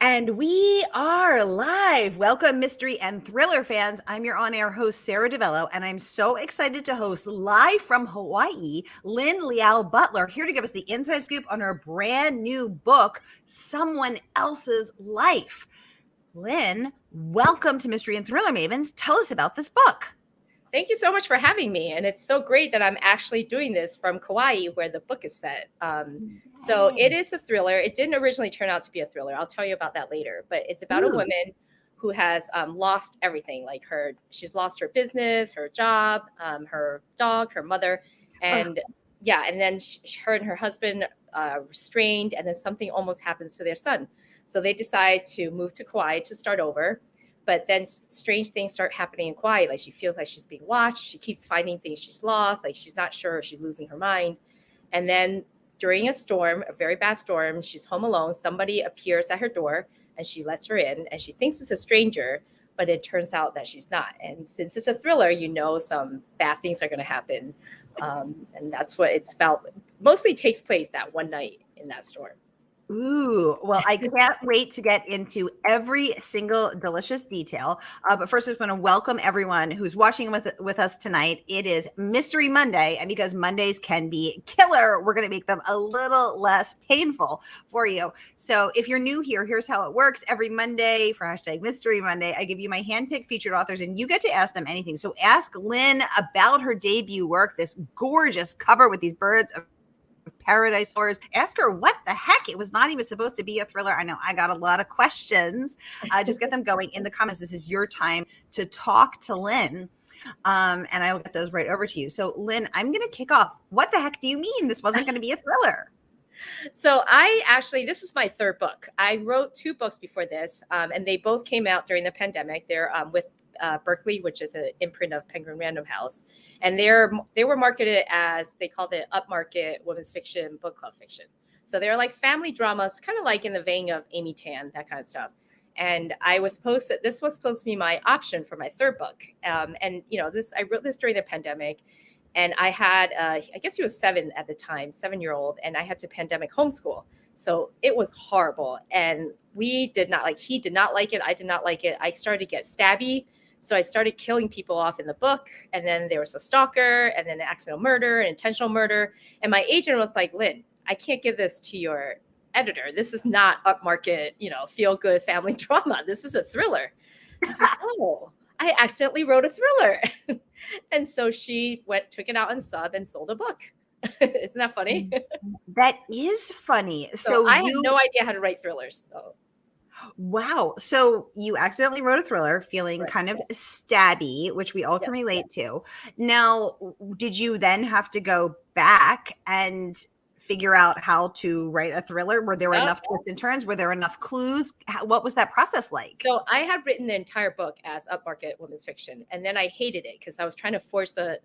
And we are live. Welcome, mystery and thriller fans. I'm your on-air host, Sara DiVello, and I'm so excited to host live from Hawaii, Liao Butler, here to give us the inside scoop on her brand new book, Someone Else's Life. Lynn, welcome to Mystery and Thriller Mavens. Tell us about this book. Thank you so much for having me. And it's so great that I'm actually doing this from Kauai, where the book is set. So it is a thriller. It didn't originally turn out to be a thriller. I'll tell you about that later. But it's about a woman who has lost everything. Like she's lost her business, her job, her dog, her mother. And and then her and her husband restrained, and then something almost happens to their son. So they decide to move to Kauai to start over. But then strange things start happening in Kauai. Like she feels like she's being watched. She keeps finding things she's lost. Like she's not sure if she's losing her mind. And then during a storm, a very bad storm, she's home alone. Somebody appears at her door and she lets her in. And she thinks it's a stranger, but it turns out that she's not. And since it's a thriller, some bad things are going to happen. And that's what it's about. Mostly takes place that one night in that storm. Ooh, well, I can't wait to get into every single delicious detail. But first, I just want to welcome everyone who's watching with us tonight. It is Mystery Monday, and because Mondays can be killer, we're going to make them a little less painful for you. So if you're new here, here's how it works. Every Monday for #Mystery Monday, I give you my handpicked featured authors, and you get to ask them anything. So ask Lynn about her debut work, this gorgeous cover with these birds of paradise flowers. Ask her what the heck, it was not even supposed to be a thriller. I know I got a lot of questions. Just get them going in the comments. This is your time to talk to Lynn, and I will get those right over to you. So Lynn, I'm going to kick off. What the heck do you mean this wasn't going to be a thriller? So this is my third book. I wrote 2 books before this, and they both came out during the pandemic. They're with Berkeley, which is an imprint of Penguin Random House, and they were marketed as, they called it upmarket women's fiction, book club fiction. So they're like family dramas, kind of like in the vein of Amy Tan, that kind of stuff. And this was supposed to be my option for my third book. I wrote this during the pandemic, and I had I guess he was 7 at the time, 7-year-old, and I had to pandemic homeschool. So it was horrible, and he did not like it. I did not like it. I started to get stabby. So I started killing people off in the book, and then there was a stalker, and then an accidental murder, an intentional murder. And my agent was like, Lynn, I can't give this to your editor. This is not upmarket, feel good family drama. This is a thriller. I was like, oh, I accidentally wrote a thriller. And so she took it out on sub and sold a book. Isn't that funny? That is funny. So I had no idea how to write thrillers. So. Wow. So you accidentally wrote a thriller feeling kind of stabby, which we all can relate to. Now, did you then have to go back and figure out how to write a thriller? Were there enough twists and turns? Were there enough clues? What was that process like? So I had written the entire book as upmarket women's fiction, and then I hated it because I was trying to force the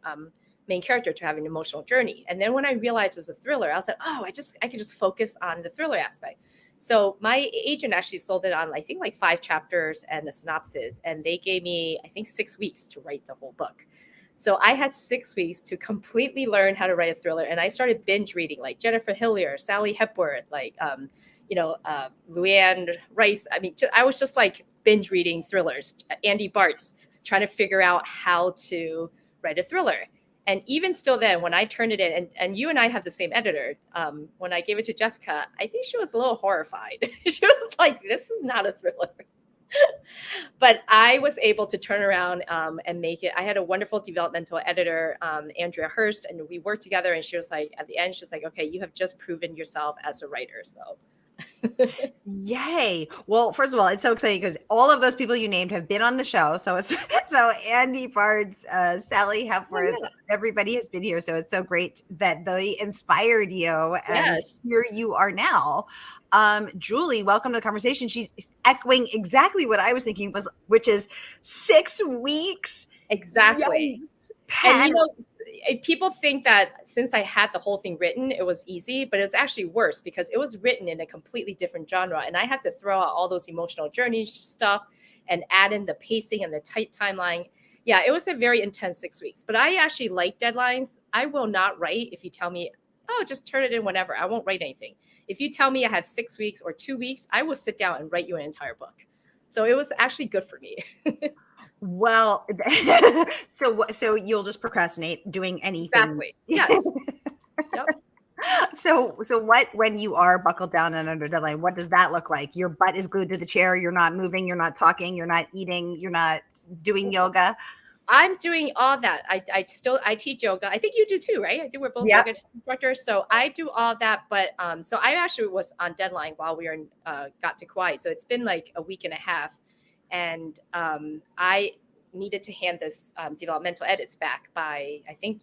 main character to have an emotional journey. And then when I realized it was a thriller, I was like, oh, I could just focus on the thriller aspect. So my agent actually sold it on, I think, like 5 chapters and a synopsis. And they gave me, I think, 6 weeks to write the whole book. So I had 6 weeks to completely learn how to write a thriller. And I started binge reading like Jennifer Hillier, Sally Hepworth, like, Luann Rice. I mean, I was just like binge reading thrillers, Andy Bartz, trying to figure out how to write a thriller. And even still then, when I turned it in, and you and I have the same editor, when I gave it to Jessica, I think she was a little horrified. She was like, this is not a thriller. But I was able to turn around and make it. I had a wonderful developmental editor, Andrea Hurst, and we worked together. And she was like, at the end, she was like, okay, you have just proven yourself as a writer. So. Yay. Well, first of all, it's so exciting because all of those people you named have been on the show. So Andy Bartz, Sally Hepworth, everybody has been here. So it's so great that they inspired you, and here you are now. Julie, welcome to the conversation. She's echoing exactly what I was thinking, which is 6 weeks. Exactly. And people think that since I had the whole thing written, it was easy, but it was actually worse because it was written in a completely different genre. And I had to throw out all those emotional journey stuff and add in the pacing and the tight timeline. Yeah, it was a very intense 6 weeks, but I actually like deadlines. I will not write if you tell me, oh, just turn it in whenever. I won't write anything. if you tell me I have 6 weeks or 2 weeks, I will sit down and write you an entire book. So it was actually good for me. Well, so you'll just procrastinate doing anything. Exactly. Yes. Yep. So what, when you are buckled down and under deadline, what does that look like? Your butt is glued to the chair. You're not moving. You're not talking. You're not eating. You're not doing yoga. I'm doing all that. I teach yoga. I think you do too, right? I think we're both Yep. yoga instructors. So I do all that. But so I actually was on deadline while we were in, got to Kauai. So it's been like a week and a half, and I needed to hand this developmental edits back by, I think,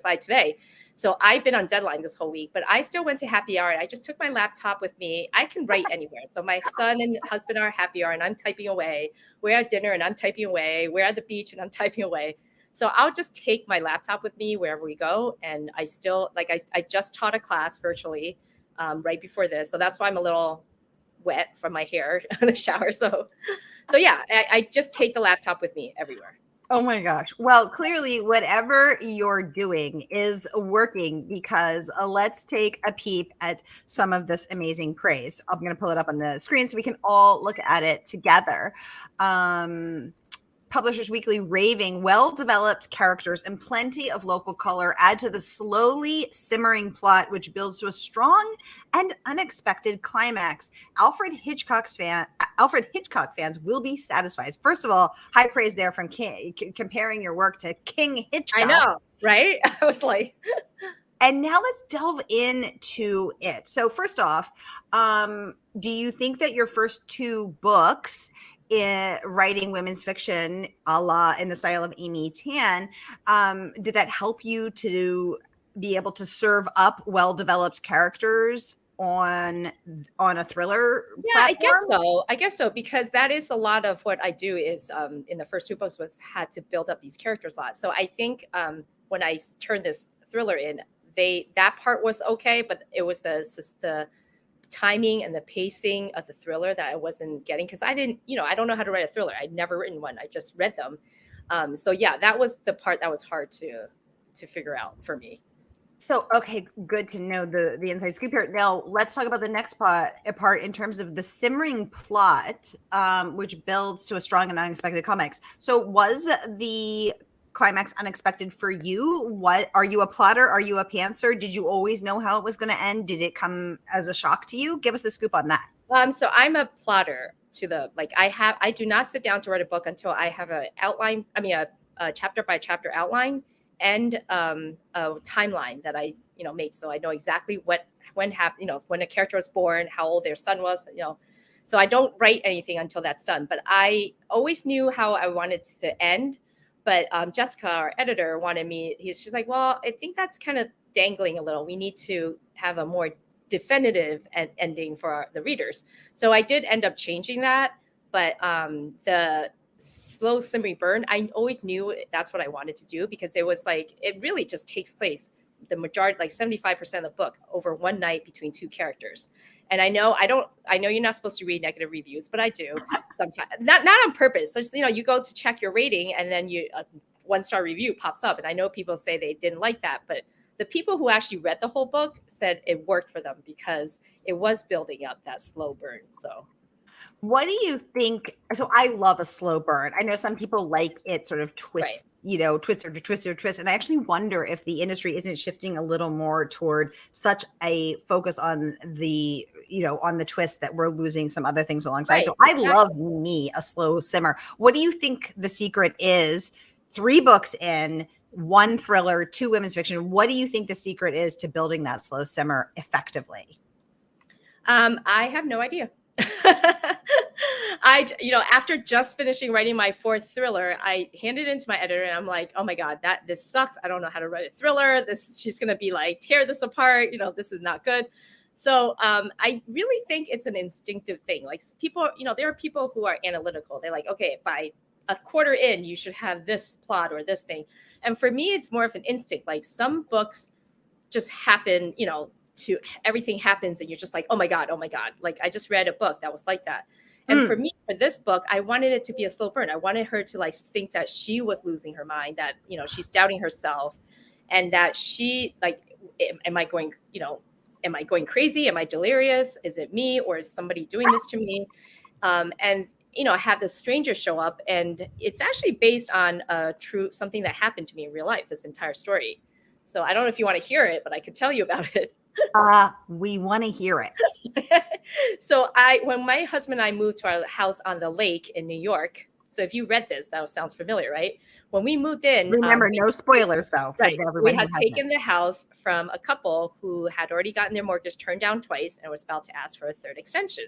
by today. So I've been on deadline this whole week, but I still went to happy hour. I just took my laptop with me. I can write anywhere. So my son and husband are at happy hour and I'm typing away. We're at dinner and I'm typing away. We're at the beach and I'm typing away. So I'll just take my laptop with me wherever we go. And I still, I just taught a class virtually right before this. So that's why I'm a little wet from my hair in the shower. So yeah, I just take the laptop with me everywhere. Oh my gosh. Well, clearly whatever you're doing is working, because let's take a peep at some of this amazing praise. I'm going to pull it up on the screen so we can all look at it together. Publishers Weekly raving, well-developed characters and plenty of local color add to the slowly simmering plot, which builds to a strong and unexpected climax. Alfred Hitchcock fans will be satisfied. First of all, high praise there from King, comparing your work to King Hitchcock. I know, right? I was like... And now let's delve into it. So first off, do you think that your first two books in writing women's fiction, a la in the style of Amy Tan, did that help you to be able to serve up well-developed characters on a thriller platform? I guess so, because that is a lot of what I do is in the first two books had to build up these characters a lot. So I think when I turned this thriller in, that part was okay, but it was the timing and the pacing of the thriller that I wasn't getting, because I don't know how to write a thriller. I'd never written one. I just read them. So yeah, that was the part that was hard to figure out for me. So, okay, good to know the inside scoop here. Now, let's talk about the next part in terms of the simmering plot, which builds to a strong and unexpected climax. So was the climax unexpected for you? What are you, a plotter? Are you a pantser? Did you always know how it was going to end? Did it come as a shock to you? Give us the scoop on that. So I'm a plotter I do not sit down to write a book until I have a outline. I mean, a chapter by chapter outline and a timeline that I make, so I know exactly when happened, when a character was born, how old their son was, So I don't write anything until that's done. But I always knew how I wanted to end. But Jessica, our editor, wanted me. She's like, well, I think that's kind of dangling a little. We need to have a more definitive ending for the readers. So I did end up changing that. But the slow simmering burn, I always knew that's what I wanted to do, because it was like, it really just takes place, the majority, like 75% of the book, over one night between two characters. And I know you're not supposed to read negative reviews, but I do sometimes, not on purpose. So just, you go to check your rating and then a 1-star review pops up. And I know people say they didn't like that, but the people who actually read the whole book said it worked for them because it was building up that slow burn. So what do you think? So I love a slow burn. I know some people like it sort of twist, right, twist. And I actually wonder if the industry isn't shifting a little more toward such a focus on the, on the twist, that we're losing some other things alongside. Right. So I love me a slow simmer. What do you think the secret is? 3 books in, 1 thriller, 2 women's fiction. What do you think the secret is to building that slow simmer effectively? I have no idea. After just finishing writing my 4th thriller, I handed it to my editor and I'm like, oh my God, this sucks. I don't know how to write a thriller. She's going to be like, tear this apart. This is not good. So I really think it's an instinctive thing. Like people, there are people who are analytical. They're like, okay, by a quarter in, you should have this plot or this thing. And for me, it's more of an instinct. Like some books just happen, to everything happens and you're just like, oh my God. Like I just read a book that was like that. And for me, for this book, I wanted it to be a slow burn. I wanted her to like think that she was losing her mind, that, she's doubting herself, and that she like, am I going, am I going crazy? Am I delirious? Is it me, or is somebody doing this to me? And I have this stranger show up, and it's actually based on something that happened to me in real life, this entire story. So I don't know if you want to hear it, but I could tell you about it. We want to hear it. So when my husband and I moved to our house on the lake in New York, so if you read this, that sounds familiar, right? When we moved in, remember, no spoilers though. Right, we had taken the house from a couple who had already gotten their mortgage turned down twice and was about to ask for a third extension.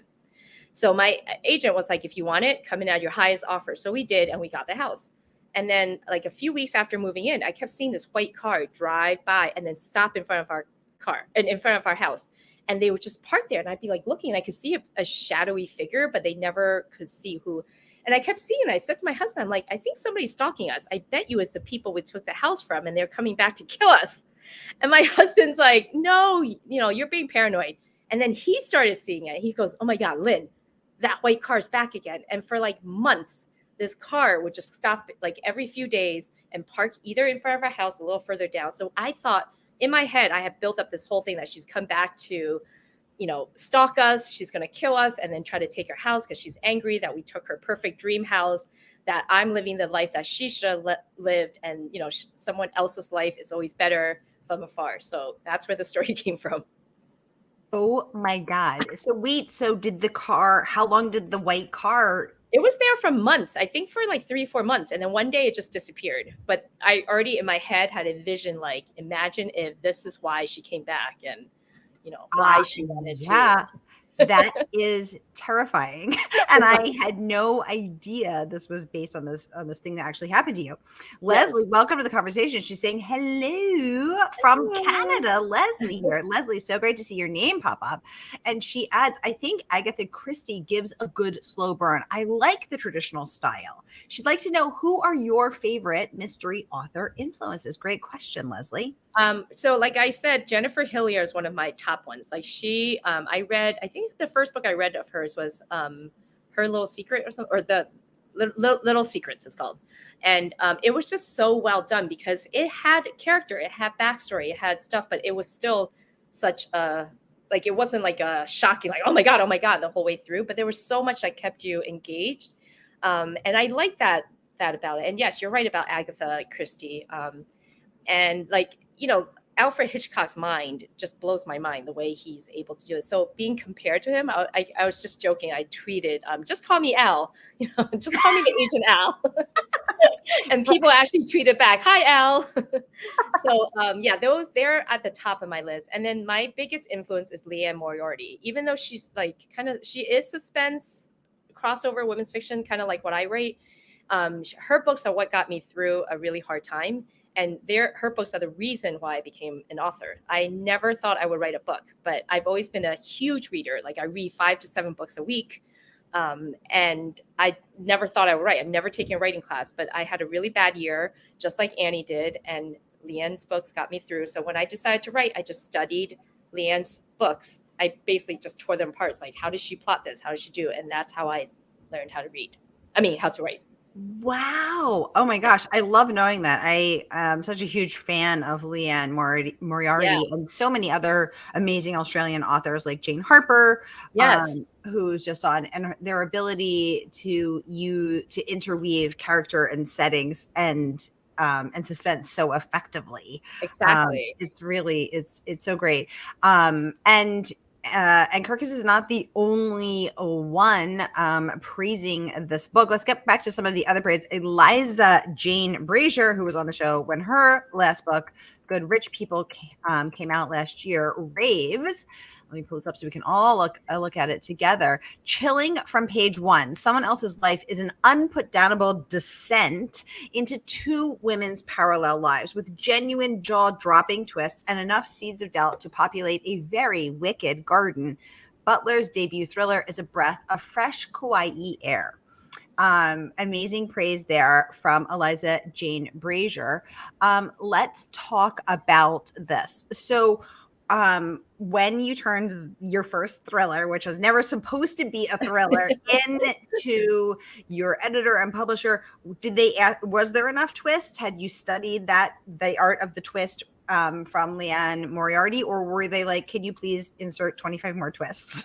So my agent was like, if you want it, come in at your highest offer. So we did, and we got the house. And then like a few weeks after moving in, I kept seeing this white car drive by and then stop in front of our car and in front of our house. And they would just park there. And I'd be like looking, and I could see a shadowy figure, but they never could see who. And I kept seeing, I said to my husband, I'm like, I think somebody's stalking us. I bet you it's the people we took the house from, and they're coming back to kill us. And my husband's like, no, you're being paranoid. And then he started seeing it. He goes, oh my God, Lynn, that white car's back again. And for like months, this car would just stop like every few days and park either in front of our house a little further down. So I thought in my head, I had built up this whole thing that she's come back to, stalk us. She's going to kill us and then try to take our house because she's angry that we took her perfect dream house, that I'm living the life that she should have lived. And, someone else's life is always better from afar. So that's where the story came from. Oh my God. So did the car, how long did the white car? It was there for months, I think for like 3-4 months. And then one day it just disappeared. But I already in my head had a vision, like, imagine if this is why she came back and, why she wanted to. That is terrifying. And I had no idea this was based on this thing that actually happened to you. Leslie, yes. Welcome to the conversation. She's saying hello from Canada. Leslie here. Leslie, so great to see your name pop up. And she adds, I think Agatha Christie gives a good slow burn. I like the traditional style. She'd like to know, who are your favorite mystery author influences? Great question, Leslie. So like I said, Jennifer Hillier is one of my top ones. Like I think the first book I read of hers was Her Little Secret or something, or the Little Secrets it's called. And it was just so well done because it had character, it had backstory, it had stuff, but it was still such it wasn't like a shocking, like, oh my God, the whole way through, but there was so much that kept you engaged. And I like that about it. And yes, you're right about Agatha Christie. And Alfred Hitchcock's mind just blows my mind, the way he's able to do it. So being compared to him, I was just joking. I tweeted, just call me Al, just call me the Agent Al. And people actually tweeted back, hi, Al. So they're at the top of my list. And then my biggest influence is Liane Moriarty, even though she's she is suspense, crossover women's fiction, kind of like what I write. Her books are what got me through a really hard time. And her books are the reason why I became an author. I never thought I would write a book, but I've always been a huge reader. Like, I read 5 to 7 books a week. And I never thought I would write. I've never taken a writing class, but I had a really bad year, just like Annie did. And Liane's books got me through. So when I decided to write, I just studied Liane's books. I basically just tore them apart. It's like, how does she plot this? How does she do it? And that's how I learned how to write. Wow. Oh my gosh. I love knowing that. I am such a huge fan of Liane Moriarty and so many other amazing Australian authors like Jane Harper, who's just on, and their ability to interweave character and settings and suspense so effectively. Exactly. It's really, it's so great. And Kirkus is not the only one praising this book. Let's get back to some of the other praise. Eliza Jane Brazier, who was on the show when her last book, Good Rich People, came out last year, raves. Let me pull this up so we can all look at it together. Chilling from page 1. Someone else's life is an unputdownable descent into 2 women's parallel lives with genuine jaw-dropping twists and enough seeds of doubt to populate a very wicked garden. Butler's debut thriller is a breath of fresh Kauai air. Amazing praise there from Eliza Jane Brazier. Let's talk about this. So when you turned your first thriller, which was never supposed to be a thriller, into your editor and publisher, was there enough twists? Had you studied the art of the twist from Leanne Moriarty, or were they like, could you please insert 25 more twists?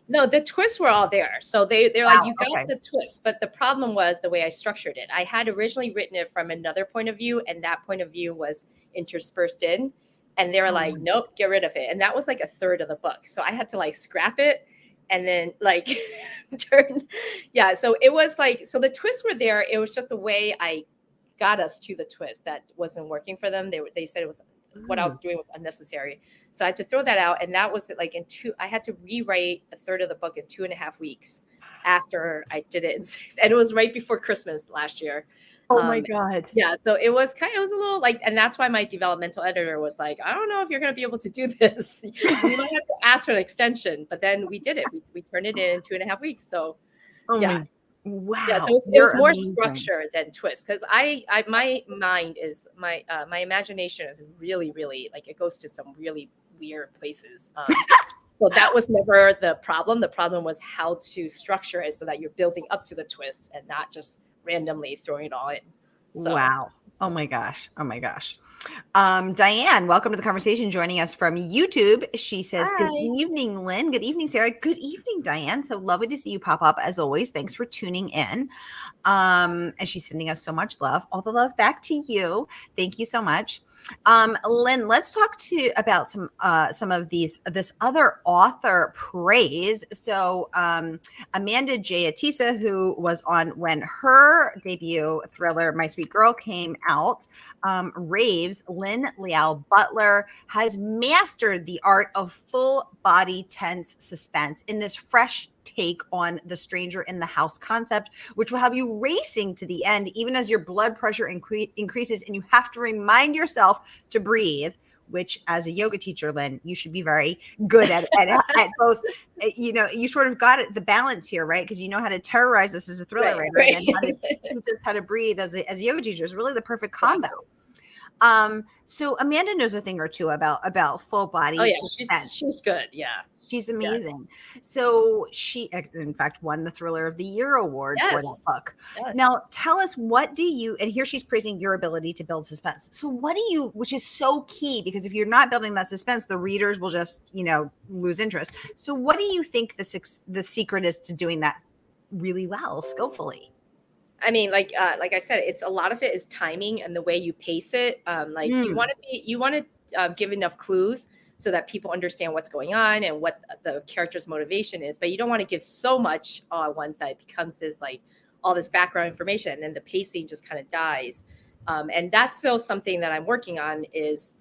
No, the twists were all there. So they're Wow, like, you got okay. the twist, but the problem was the way I structured it. I had originally written it from another point of view, and that point of view was interspersed in. And they were like, nope, get rid of it. And that was like a third of the book. So I had to like scrap it and then like turn. Yeah. So it was like, so the twists were there. It was just the way I got us to the twist that wasn't working for them. They said it was what I was doing was unnecessary. So I had to throw that out. And that was like I had to rewrite a third of the book in 2.5 weeks after I did it in 6. And it was right before Christmas last year. Oh my God. Yeah. So it was a little like, and that's why my developmental editor was like, I don't know if you're going to be able to do this. You might have to ask for an extension, but then we did it. We turned it in 2.5 weeks. So yeah. Wow. Yeah, so it was more structure than twist, because my mind is my imagination is really, really like it goes to some really weird places. So that was never the problem. The problem was how to structure it so that you're building up to the twist and not just randomly throwing it all in. So. Wow. Oh my gosh. Oh my gosh. Diane, welcome to the conversation, joining us from YouTube. She says, Hi. Good evening, Lynn. Good evening, Sarah. Good evening, Diane. So lovely to see you pop up as always. Thanks for tuning in. And she's sending us so much love. All the love back to you. Thank you so much. Lynn, let's talk about some of this other author praise. So Amanda Jayatissa, who was on when her debut thriller My Sweet Girl came out, raves Lynn Liao Butler has mastered the art of full body tense suspense in this fresh take on the stranger in the house concept, which will have you racing to the end, even as your blood pressure increases and you have to remind yourself to breathe, which as a yoga teacher, Lynn, you should be very good at both. You know, you sort of got it, the balance here, right? Because you know how to terrorize us as a thriller writer and then how to teach us how to breathe as a yoga teacher is really the perfect combo. So Amanda knows a thing or two about full body. Oh yeah, she's good. Yeah. She's amazing. Yeah. So she, in fact, won the Thriller of the Year award for that book. Yes. Now, tell us, what do you, and here she's praising your ability to build suspense. So what do you, which is so key, because if you're not building that suspense, the readers will just, lose interest. So what do you think the secret is to doing that really well, skillfully? I mean, like I said, it's a lot of it is timing and the way you pace it. You want to give enough clues so that people understand what's going on and what the character's motivation is. But you don't want to give so much all at once that it becomes this like all this background information and then the pacing just kind of dies. And that's still something that I'm working on is,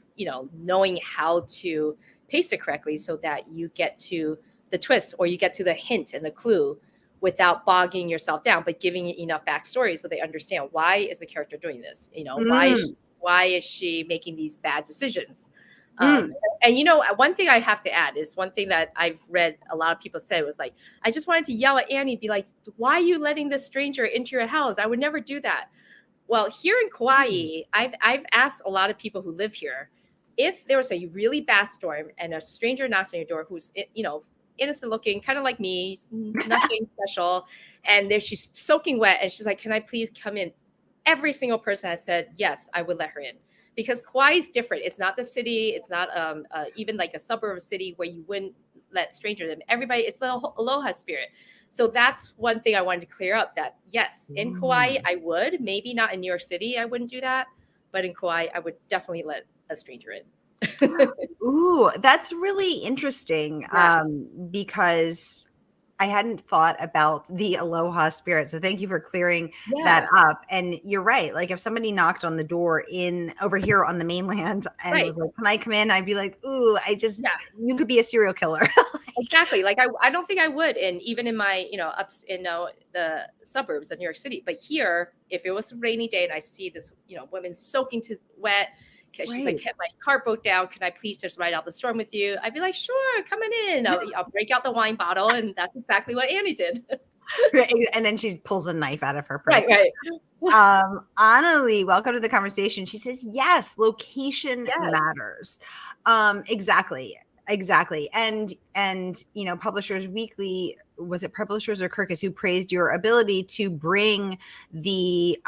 knowing how to pace it correctly so that you get to the twist or you get to the hint and the clue without bogging yourself down, but giving it enough backstory so they understand why is the character doing this? Why is she making these bad decisions? And one thing I have to add is one thing that I've read a lot of people say was like, I just wanted to yell at Annie and be like, why are you letting this stranger into your house? I would never do that. Well, here in Kauai, I've asked a lot of people who live here, if there was a really bad storm and a stranger knocks on your door who's, innocent looking, kind of like me, nothing special, and there she's soaking wet and she's like, can I please come in? Every single person has said, yes, I would let her in. Because Kauai is different. It's not the city. It's not even like a suburb of a city where you wouldn't let strangers in. Everybody, it's the aloha spirit. So that's one thing I wanted to clear up, that yes, in Kauai, I would. Maybe not in New York City, I wouldn't do that. But in Kauai, I would definitely let a stranger in. Ooh, that's really interesting. Yeah. Because I hadn't thought about the aloha spirit. So thank you for clearing that up. And you're right. Like if somebody knocked on the door over here on the mainland and was like, can I come in? I'd be like, ooh, you could be a serial killer. Exactly. Like I don't think I would. And even in my, ups in the suburbs of New York City, but here, if it was a rainy day and I see this, woman soaking to wet, because she's like, my car broke down. Can I please just ride out the storm with you? I'd be like, sure, come in. I'll break out the wine bottle. And that's exactly what Annie did. And then she pulls a knife out of her purse. Right. Annalie, welcome to the conversation. She says, yes, location matters. Exactly. And Publishers Weekly, was it Publishers or Kirkus, who praised your ability to bring the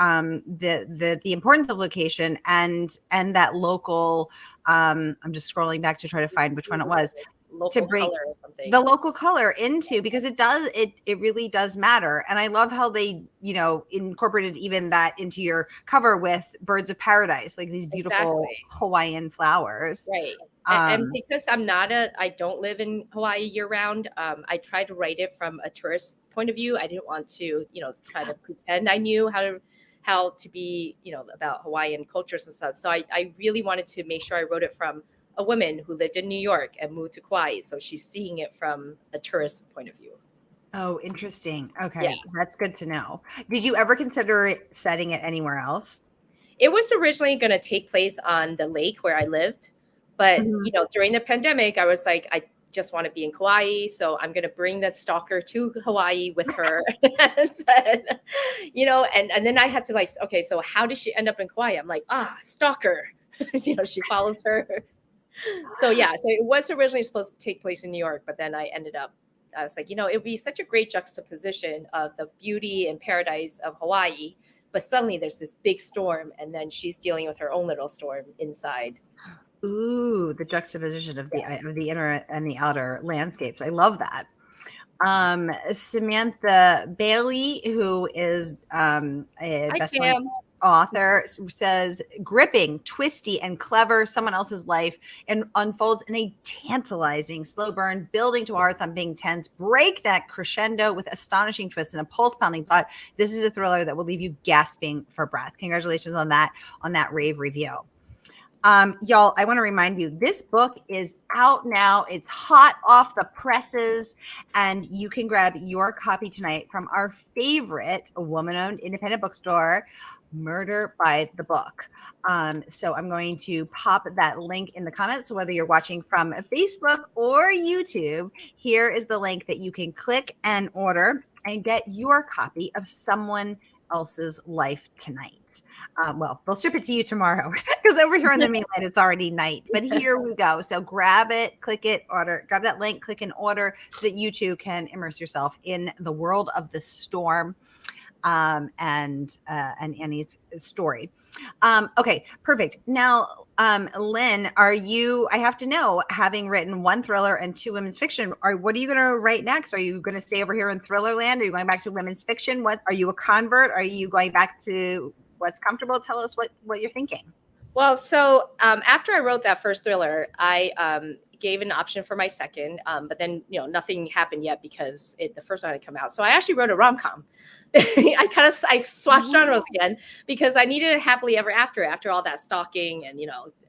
importance of location and that local I'm just scrolling back to try to find which one it was, to Local bring color or something. the local color into, because it really does matter. And I love how they, incorporated even that into your cover with birds of paradise, like these beautiful Exactly. Hawaiian flowers. Right. And because I don't live in Hawaii year round, I tried to write it from a tourist point of view. I didn't want to, try to pretend I knew how to be, about Hawaiian cultures and stuff. So I really wanted to make sure I wrote it from a woman who lived in New York and moved to Kauai. So she's seeing it from a tourist point of view. Oh, interesting. Okay. Yeah. That's good to know. Did you ever consider setting it anywhere else? It was originally going to take place on the lake where I lived. But, Mhm. during the pandemic, I was like, I just want to be in Kauai. So I'm going to bring the stalker to Hawaii with her. and, said, and then I had to okay, so how did she end up in Kauai? I'm like, stalker. She follows her. So it was originally supposed to take place in New York, but then I was like, it would be such a great juxtaposition of the beauty and paradise of Hawaii, but suddenly there's this big storm, and then she's dealing with her own little storm inside. Ooh, the juxtaposition of the inner and the outer landscapes. I love that. Samantha Bailey, who is a Hi, best-selling Sam. author, says gripping, twisty, and clever. Someone else's life and unfolds in a tantalizing slow burn, building to heart-thumping tense, break that crescendo with astonishing twists and a pulse-pounding plot. This is a thriller that will leave you gasping for breath. Congratulations on that rave review. Y'all, I want to remind you, this book is out now. It's hot off the presses, and you can grab your copy tonight from our favorite woman-owned independent bookstore, Murder by the Book. So I'm going to pop that link in the comments. So whether you're watching from Facebook or YouTube, here is the link that you can click and order and get your copy of Someone Else's Life Tonight. Well, they'll ship it to you tomorrow because over here on the mainland it's already night. But here we go. So grab it, click it, order. Grab that link, click and order, so that you too can immerse yourself in the world of the storm and Annie's story. Okay, perfect. Now, Lynn, I have to know, having written one thriller and two women's fiction, what are you going to write next? Are you going to stay over here in thriller land? Are you going back to women's fiction? Are you a convert? Are you going back to what's comfortable? Tell us what you're thinking. Well, so after I wrote that first thriller, I gave an option for my second, but then nothing happened yet because the first one had come out. So I actually wrote a rom-com. I swatched genres again because I needed a happily ever after all that stalking and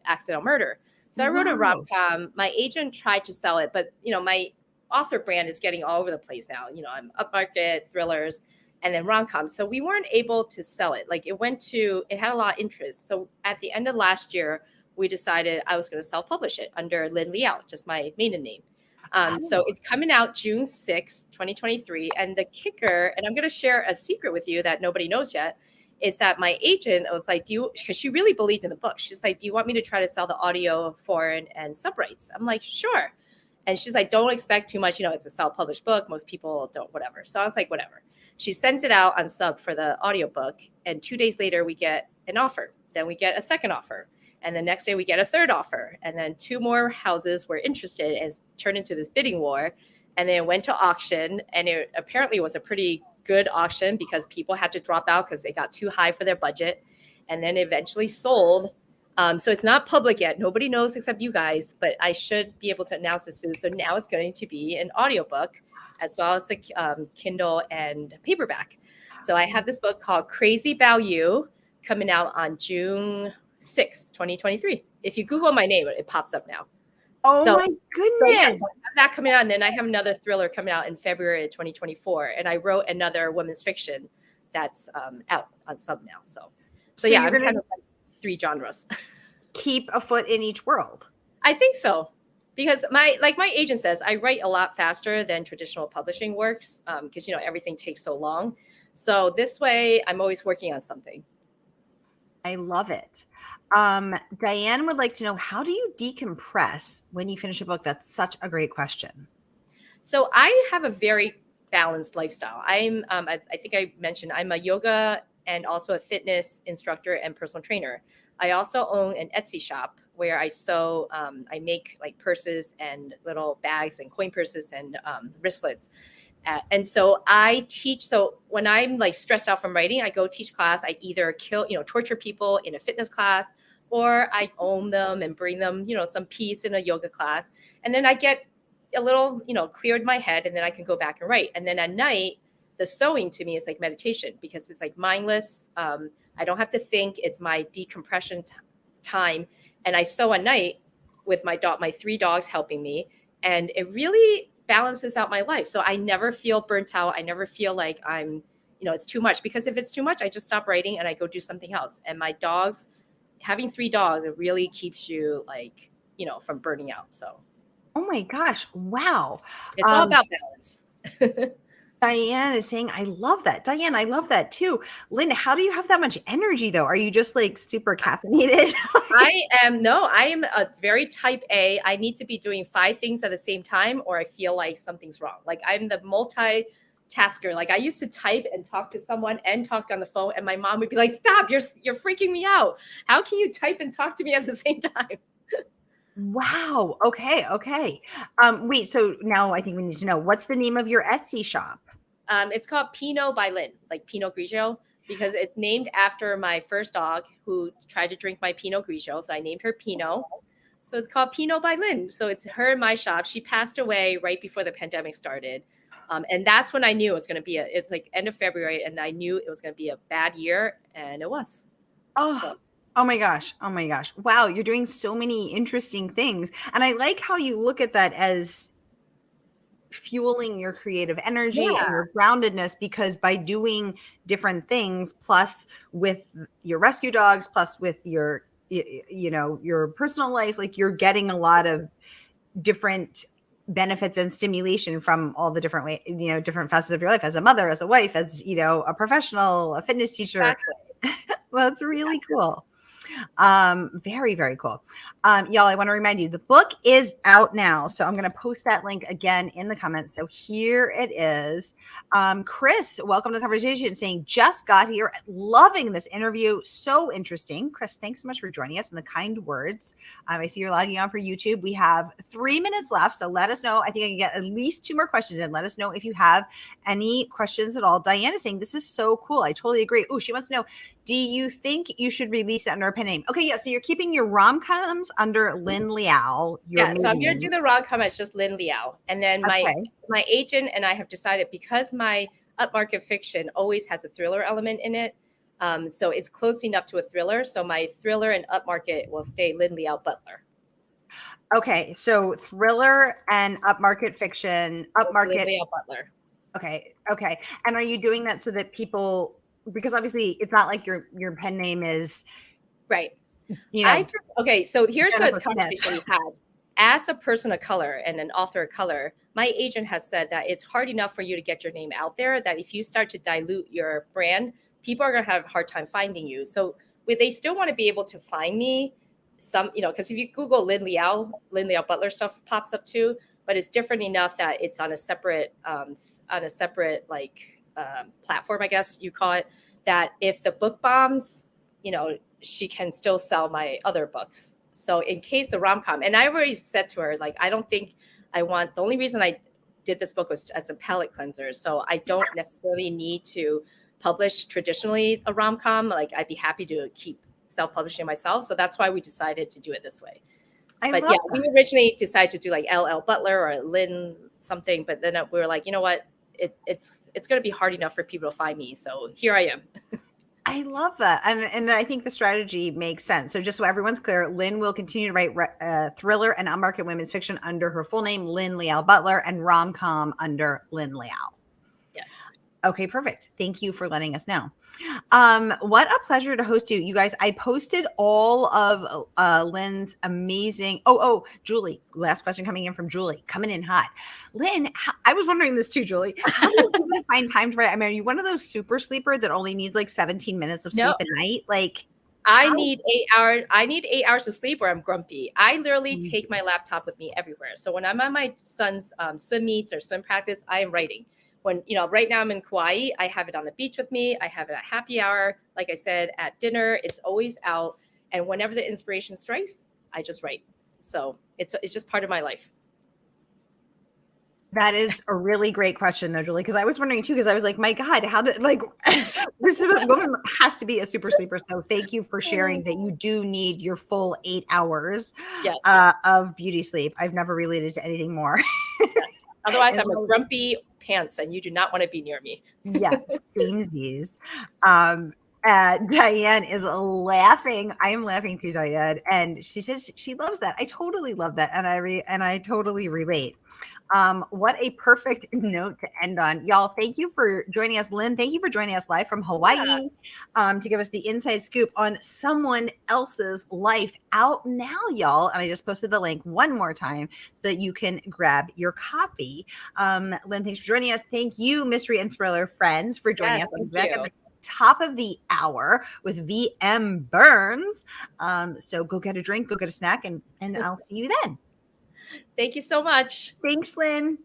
accidental murder. So I wrote a rom-com. My agent tried to sell it, but my author brand is getting all over the place now. I'm upmarket thrillers and then rom-com. So we weren't able to sell it. It had a lot of interest. So at the end of last year, we decided I was going to self-publish it under Liao, just my maiden name. So it's coming out June 6th, 2023. And the kicker, and I'm going to share a secret with you that nobody knows yet, is that my agent was like, because she really believed in the book. She's like, do you want me to try to sell the audio, foreign, and sub rights? I'm like, sure. And she's like, don't expect too much. It's a self-published book. Most people don't, whatever. So I was like, whatever. She sends it out on sub for the audiobook. And 2 days later, we get an offer. Then we get a second offer. And the next day we get a third offer. And then 2 more houses were interested and turned into this bidding war. And then it went to auction. And it apparently was a pretty good auction because people had to drop out because they got too high for their budget. And then eventually sold. So it's not public yet. Nobody knows except you guys, but I should be able to announce this soon. So now it's going to be an audiobook as well as the Kindle and paperback. So I have this book called Crazy Bao You coming out on June 6th, 2023. If you Google my name, it pops up now. Oh my goodness. So I have that coming out. And then I have another thriller coming out in February of 2024. And I wrote another women's fiction that's out on sub now. So yeah, I'm kind of like 3 genres. Keep a foot in each world. I think so. Because my agent says, I write a lot faster than traditional publishing works because, everything takes so long. So this way, I'm always working on something. I love it. Diane would like to know, how do you decompress when you finish a book? That's such a great question. So I have a very balanced lifestyle. I think I mentioned I'm a yoga and also a fitness instructor and personal trainer. I also own an Etsy shop where I sew, I make like purses and little bags and coin purses and wristlets. And so I teach. So when I'm like stressed out from writing, I go teach class. I either torture people in a fitness class, or I own them and bring them, some peace in a yoga class. And then I get a little, cleared my head, and then I can go back and write. And then at night, the sewing to me is like meditation because it's like mindless. I don't have to think. It's my decompression time. And I sew at night with my 3 dogs helping me. And it really balances out my life. So I never feel burnt out. I never feel like I'm, it's too much, because if it's too much, I just stop writing and I go do something else. And my dogs, having 3 dogs, it really keeps you like, from burning out. So. Oh my gosh. Wow. It's all about balance. Diane is saying, I love that. Diane, I love that too. Lynn, how do you have that much energy though? Are you just like super caffeinated? I am a very type A. I need to be doing 5 things at the same time, or I feel like something's wrong. Like I'm the multitasker. Like I used to type and talk to someone and talk on the phone, and my mom would be like, stop, you're freaking me out. How can you type and talk to me at the same time? Wow. Okay. Wait, so now I think we need to know, what's the name of your Etsy shop? It's called Pinot by Lynn, like Pinot Grigio, because it's named after my first dog who tried to drink my Pinot Grigio. So I named her Pinot. So it's called Pinot by Lynn. So it's her in my shop. She passed away right before the pandemic started. And that's when I knew it was going to be it's like end of February, and I knew it was going to be a bad year, and it was. Oh my gosh. Wow. You're doing so many interesting things. And I like how you look at that as fueling your creative energy and your groundedness, because by doing different things, plus with your rescue dogs, plus with your, your personal life, like you're getting a lot of different benefits and stimulation from all the different ways, different facets of your life, as a mother, as a wife, as, a professional, a fitness teacher. Exactly. Well, it's really cool. Very, very cool. Y'all, I want to remind you, the book is out now. So I'm going to post that link again in the comments. So here it is. Chris, welcome to the conversation, saying, just got here. Loving this interview. So interesting. Chris, thanks so much for joining us and the kind words. I see you're logging on for YouTube. We have 3 minutes left. So let us know. I think I can get at least 2 more questions in. Let us know if you have any questions at all. Diane is saying, this is so cool. I totally agree. Oh, she wants to know, do you think you should release it under a pen name? Okay, yeah. So you're keeping your rom-coms under Lynn Liao. So I'm going to do the rom-com as just Lynn Liao. And then my agent and I have decided, because my upmarket fiction always has a thriller element in it, so it's close enough to a thriller. So my thriller and upmarket will stay Lynn Liao Butler. Okay, so thriller and upmarket fiction, upmarket. Lynn Liao Butler. Okay. And are you doing that so that people, because obviously it's not like your pen name is right. So here's the conversation we had. As a person of color and an author of color, my agent has said that it's hard enough for you to get your name out there, that if you start to dilute your brand, people are going to have a hard time finding you. So they still want to be able to find me because if you Google Lynn Liao Butler stuff pops up too, but it's different enough that it's on a separate platform, I guess you call it, that if the book bombs, she can still sell my other books. So in case the rom-com, and I already said to her, like, I don't think the only reason I did this book was as a palate cleanser. So I don't necessarily need to publish traditionally a rom-com. Like, I'd be happy to keep self-publishing myself. So that's why we decided to do it this way. We originally decided to do like LL Butler or Lynn something, but then we were like, you know what? It's going to be hard enough for people to find me. So here I am. I love that. And I think the strategy makes sense. So just so everyone's clear, Lynn will continue to write thriller and upmarket women's fiction under her full name, Lynn Liao Butler, and rom-com under Lynn Liao. Yes. Okay, perfect. Thank you for letting us know. What a pleasure to host you. You guys, I posted all of Lynn's amazing. Julie, last question coming in from Julie, coming in hot. Lynn, I was wondering this too, Julie. How do you find time to write? I mean, are you one of those super sleeper that only needs like 17 minutes of sleep a night? Like, I need 8 hours. I need 8 hours of sleep or I'm grumpy. I literally take my laptop with me everywhere. So when I'm on my son's swim meets or swim practice, I am writing. When, right now I'm in Kauai, I have it on the beach with me. I have it at happy hour. Like I said, at dinner, it's always out. And whenever the inspiration strikes, I just write. So it's just part of my life. That is a really great question, though, Julie, because I was wondering too, because I was like, my God, how did this woman has to be a super sleeper. So thank you for sharing that you do need your full 8 hours Yes. of beauty sleep. I've never related to anything more. Yes. Otherwise, I'm a grumpy pants, and you do not want to be near me. Yeah, samesies. Diane is laughing. I am laughing too, Diane, and she says she loves that. I totally love that, and I totally relate. What a perfect note to end on. Y'all, thank you for joining us. Lynn, thank you for joining us live from Hawaii to give us the inside scoop on someone else's life out now, y'all. And I just posted the link one more time so that you can grab your copy. Lynn, thanks for joining us. Thank you, Mystery and Thriller friends, for joining us. I'm back at the top of the hour with VM Burns. So go get a drink, go get a snack, and I'll see you then. Thank you so much. Thanks, Lynn.